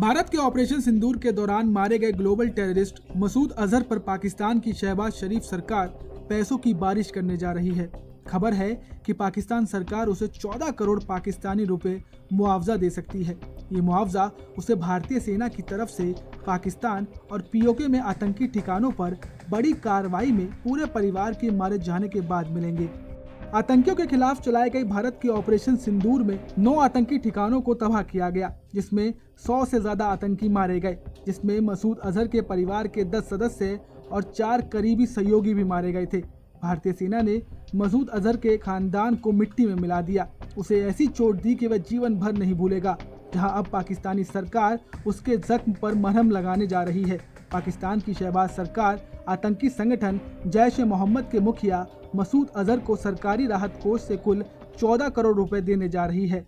भारत के ऑपरेशन सिंदूर के दौरान मारे गए ग्लोबल टेररिस्ट मसूद अजहर पर पाकिस्तान की शहबाज शरीफ सरकार पैसों की बारिश करने जा रही है। खबर है कि पाकिस्तान सरकार उसे 14 करोड़ पाकिस्तानी रुपए मुआवजा दे सकती है। ये मुआवजा उसे भारतीय सेना की तरफ से पाकिस्तान और पीओके में आतंकी ठिकानों पर बड़ी कार्रवाई में पूरे परिवार के मारे जाने के बाद मिलेंगे। आतंकियों के खिलाफ चलाए गए भारत के ऑपरेशन सिंदूर में 9 आतंकी ठिकानों को तबाह किया गया, जिसमें 100 से ज्यादा आतंकी मारे गए, जिसमें मसूद अजहर के परिवार के 10 सदस्य और 4 करीबी सहयोगी भी मारे गए थे। भारतीय सेना ने मसूद अजहर के खानदान को मिट्टी में मिला दिया, उसे ऐसी चोट दी कि वह जीवन भर नहीं भूलेगा। जहां अब पाकिस्तानी सरकार उसके जख्म पर मरहम लगाने जा रही है। पाकिस्तान की शहबाज सरकार आतंकी संगठन जैश-ए-मोहम्मद के मुखिया मसूद अजहर को सरकारी राहत कोष से कुल 14 करोड़ रुपए देने जा रही है।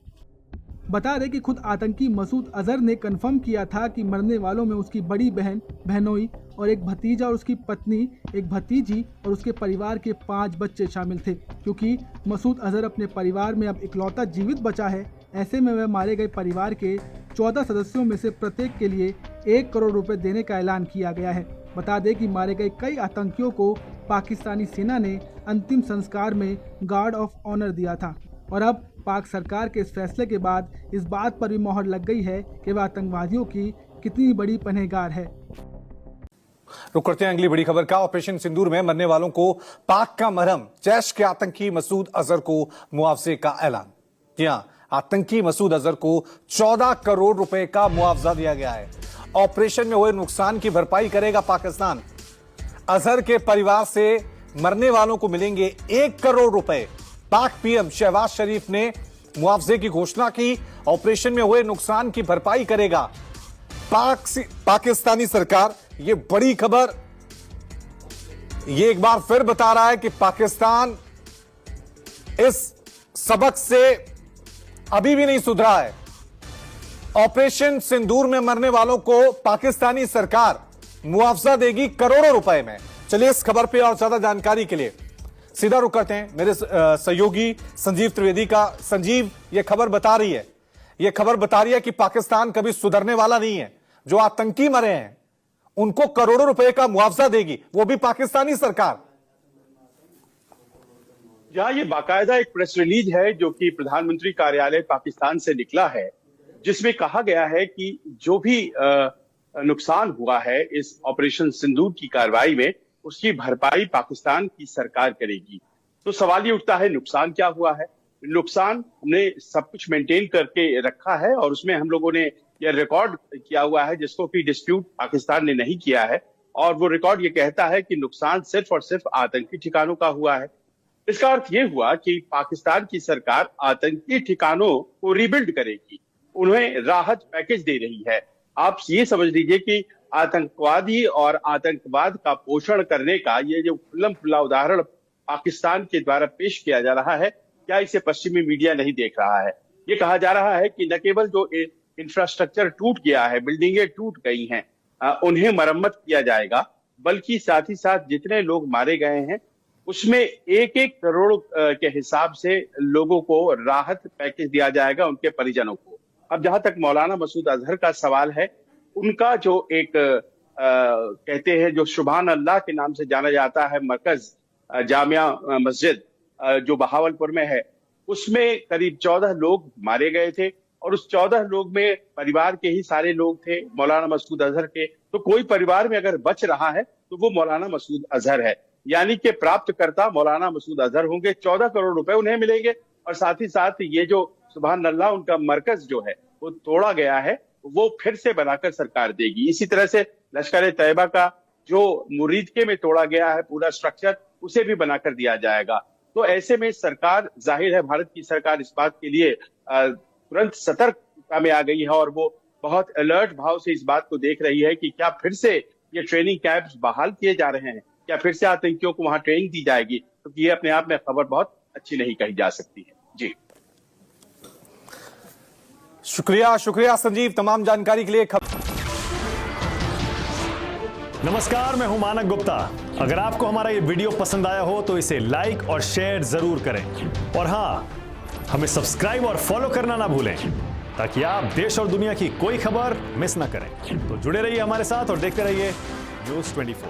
बता दें कि खुद आतंकी मसूद अजहर ने कंफर्म किया था कि मरने वालों में उसकी बड़ी बहन, बहनोई और एक भतीजा और उसकी पत्नी, एक भतीजी और उसके परिवार के 5 बच्चे शामिल थे। क्योंकि मसूद अजहर अपने परिवार में अब इकलौता जीवित बचा है, ऐसे में वह मारे गए परिवार के 14 सदस्यों में से प्रत्येक के लिए 1 करोड़ रुपए देने का ऐलान किया गया है। बता दें कि मारे गए कई आतंकियों को पाकिस्तानी सेना ने अंतिम संस्कार में गार्ड ऑफ ऑनर दिया था और अब पाक सरकार के इस फैसले के बाद इस बात पर भी मोहर लग गई है कि वह आतंकवादियों की कितनी बड़ी पनाहगार है। रुक करते हैं अगली बड़ी खबर का। ऑपरेशन सिंदूर में मरने वालों को पाक का मरहम, जैश के आतंकी मसूद अजहर को मुआवजे का ऐलान। जी हां, आतंकी मसूद अजहर को 14 करोड़ रुपए का मुआवजा दिया गया है। ऑपरेशन में हुए नुकसान की भरपाई करेगा पाकिस्तान। अजहर के परिवार से मरने वालों को मिलेंगे 1 करोड़ रुपए। पाक पीएम शहबाज शरीफ ने मुआवजे की घोषणा की। ऑपरेशन में हुए नुकसान की भरपाई करेगा पाकिस्तानी सरकार। यह बड़ी खबर, यह एक बार फिर बता रहा है कि पाकिस्तान इस सबक से अभी भी नहीं सुधरा है। ऑपरेशन सिंदूर में मरने वालों को पाकिस्तानी सरकार मुआवजा देगी करोड़ों रुपए में। चलिए इस खबर पे और ज्यादा जानकारी के लिए सीधा रुक करते हैं मेरे सहयोगी संजीव त्रिवेदी का। संजीव, यह खबर बता रही है कि पाकिस्तान कभी सुधरने वाला नहीं है। जो आतंकी मरे हैं उनको करोड़ों रुपए का मुआवजा देगी, वो भी पाकिस्तानी सरकार। जहां ये बाकायदा एक प्रेस रिलीज है जो कि प्रधानमंत्री कार्यालय पाकिस्तान से निकला है, जिसमें कहा गया है कि जो भी नुकसान हुआ है इस ऑपरेशन सिंदूर की कार्रवाई में, उसकी भरपाई पाकिस्तान की सरकार करेगी। तो सवाल ये उठता है, नुकसान क्या हुआ है? नुकसान हमने सब कुछ मेंटेन करके रखा है और उसमें हम लोगों ने यह रिकॉर्ड किया हुआ है जिसको कि डिस्प्यूट पाकिस्तान ने नहीं किया है। और वो रिकॉर्ड ये कहता है कि नुकसान सिर्फ और सिर्फ आतंकी ठिकानों का हुआ है। इसका अर्थ ये हुआ कि पाकिस्तान की सरकार आतंकी ठिकानों को रिबिल्ड करेगी, उन्हें राहत पैकेज दे रही है। आप ये समझ लीजिए कि आतंकवादी और आतंकवाद का पोषण करने का ये जो खुल्लम खुल्ला उदाहरण पाकिस्तान के द्वारा पेश किया जा रहा है, क्या इसे पश्चिमी मीडिया नहीं देख रहा है? ये कहा जा रहा है कि न केवल जो इंफ्रास्ट्रक्चर टूट गया है, बिल्डिंगें टूट गई हैं, उन्हें मरम्मत किया जाएगा, बल्कि साथ ही साथ जितने लोग मारे गए हैं उसमें 1-1 करोड़ के हिसाब से लोगों को राहत पैकेज दिया जाएगा, उनके परिजनों को। अब जहां तक मौलाना मसूद अजहर का सवाल है, उनका जो एक कहते हैं जो सुभान अल्लाह के नाम से जाना जाता है मरकज जामिया मस्जिद जो बहावलपुर में है, उसमें करीब 14 लोग मारे गए थे और उस 14 लोग में परिवार के ही सारे लोग थे मौलाना मसूद अजहर के। तो कोई परिवार में अगर बच रहा है तो वो मौलाना मसूद अजहर है, यानी कि प्राप्तकर्ता मौलाना मसूद अजहर होंगे। 14 करोड़ रुपए उन्हें मिलेंगे और साथ ही साथ ये जो सुभान अल्लाह उनका मरकज जो है वो तोड़ा गया है, वो फिर से बनाकर सरकार देगी। इसी तरह से लश्कर तैयबा का जो मुरीदके में तोड़ा गया है पूरा स्ट्रक्चर, उसे भी बनाकर दिया जाएगा। तो ऐसे में सरकार, जाहिर है भारत की सरकार इस बात के लिए तुरंत सतर्कता में आ गई है और वो बहुत अलर्ट भाव से इस बात को देख रही है कि क्या फिर से ये ट्रेनिंग कैंप्स बहाल किए जा रहे हैं, क्या फिर से आतंकियों को वहां ट्रेनिंग दी जाएगी। तो ये अपने आप में खबर बहुत अच्छी नहीं कही जा सकती है। जी शुक्रिया संजीव, तमाम जानकारी के लिए। नमस्कार, मैं हूं मानक गुप्ता। अगर आपको हमारा ये वीडियो पसंद आया हो तो इसे लाइक और शेयर जरूर करें और हां, हमें सब्सक्राइब और फॉलो करना ना भूलें ताकि आप देश और दुनिया की कोई खबर मिस ना करें। तो जुड़े रहिए हमारे साथ और देखते रहिए News 24।